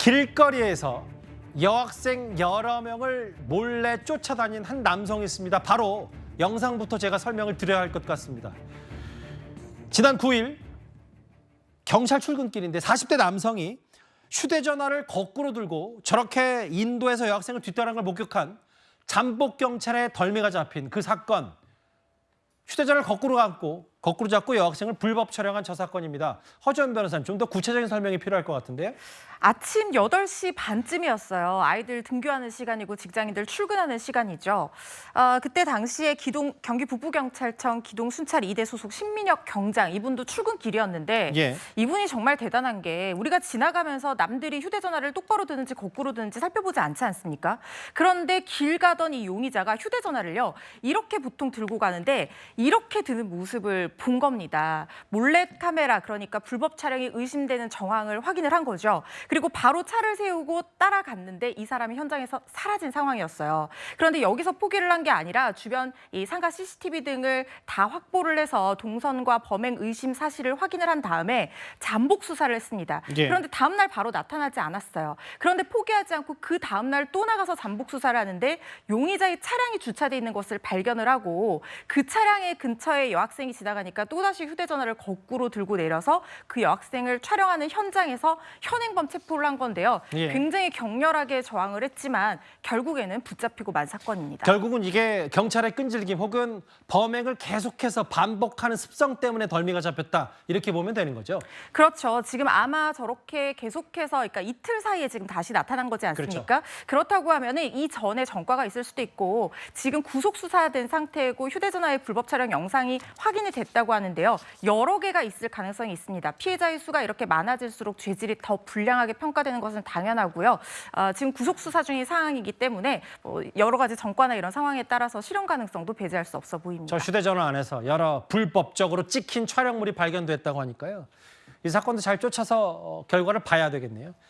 길거리에서 여학생 여러 명을 몰래 쫓아다닌 한 남성이 있습니다. 바로 영상부터 제가 설명을 드려야 할 것 같습니다. 지난 9일 경찰 출근길인데 40대 남성이 휴대전화를 거꾸로 들고 저렇게 인도에서 여학생을 뒤따르는 걸 목격한 잠복경찰의 덜미가 잡힌 그 사건. 휴대전화를 거꾸로 잡고 여학생을 불법 촬영한 저 사건입니다. 허지원 변호사님, 좀 더 구체적인 설명이 필요할 것 같은데요. 아침 8시 반쯤이었어요. 아이들 등교하는 시간이고 직장인들 출근하는 시간이죠. 그때 당시에 경기 북부경찰청 기동순찰 2대 소속 신민혁 경장, 이분도 출근길이었는데 예. 이분이 정말 대단한 게 우리가 지나가면서 남들이 휴대전화를 똑바로 드는지 거꾸로 드는지 살펴보지 않지 않습니까? 그런데 길 가던 이 용의자가 휴대전화를요, 이렇게 보통 들고 가는데 이렇게 드는 모습을 본 겁니다. 몰래카메라, 그러니까 불법 촬영이 의심되는 정황을 확인을 한 거죠. 그리고 바로 차를 세우고 따라갔는데 이 사람이 현장에서 사라진 상황이었어요. 그런데 여기서 포기를 한 게 아니라 주변 이 상가 CCTV 등을 다 확보를 해서 동선과 범행 의심 사실을 확인을 한 다음에 잠복 수사를 했습니다. 예. 그런데 다음 날 바로 나타나지 않았어요. 그런데 포기하지 않고 그 다음 날 또 나가서 잠복 수사를 하는데 용의자의 차량이 주차돼 있는 것을 발견을 하고 그 차량의 근처에 여학생이 지나가니까 또다시 휴대전화를 거꾸로 들고 내려서 그 여학생을 촬영하는 현장에서 현행범 체포를 한 건데요. 예. 굉장히 격렬하게 저항을 했지만 결국에는 붙잡히고 만 사건입니다. 결국은 이게 경찰의 끈질김 혹은 범행을 계속해서 반복하는 습성 때문에 덜미가 잡혔다, 이렇게 보면 되는 거죠. 그렇죠. 지금 아마 저렇게 계속해서, 그러니까 이틀 사이에 지금 다시 나타난 거지 않습니까? 그렇다고 하면 이 전에 전과가 있을 수도 있고 지금 구속 수사된 상태고 휴대전화의 불법 촬영 영상이 확인이 됐다고 하는데요. 여러 개가 있을 가능성이 있습니다. 피해자의 수가 이렇게 많아질수록 죄질이 더 불량하게 평가되는 것은 당연하고요. 지금 구속 수사 중인 상황이기 때문에 여러 가지 전과나 이런 상황에 따라서 실형 가능성도 배제할 수 없어 보입니다. 저 휴대전화 안에서 여러 불법적으로 찍힌 촬영물이 발견됐다고 하니까요. 이 사건도 잘 쫓아서 결과를 봐야 되겠네요.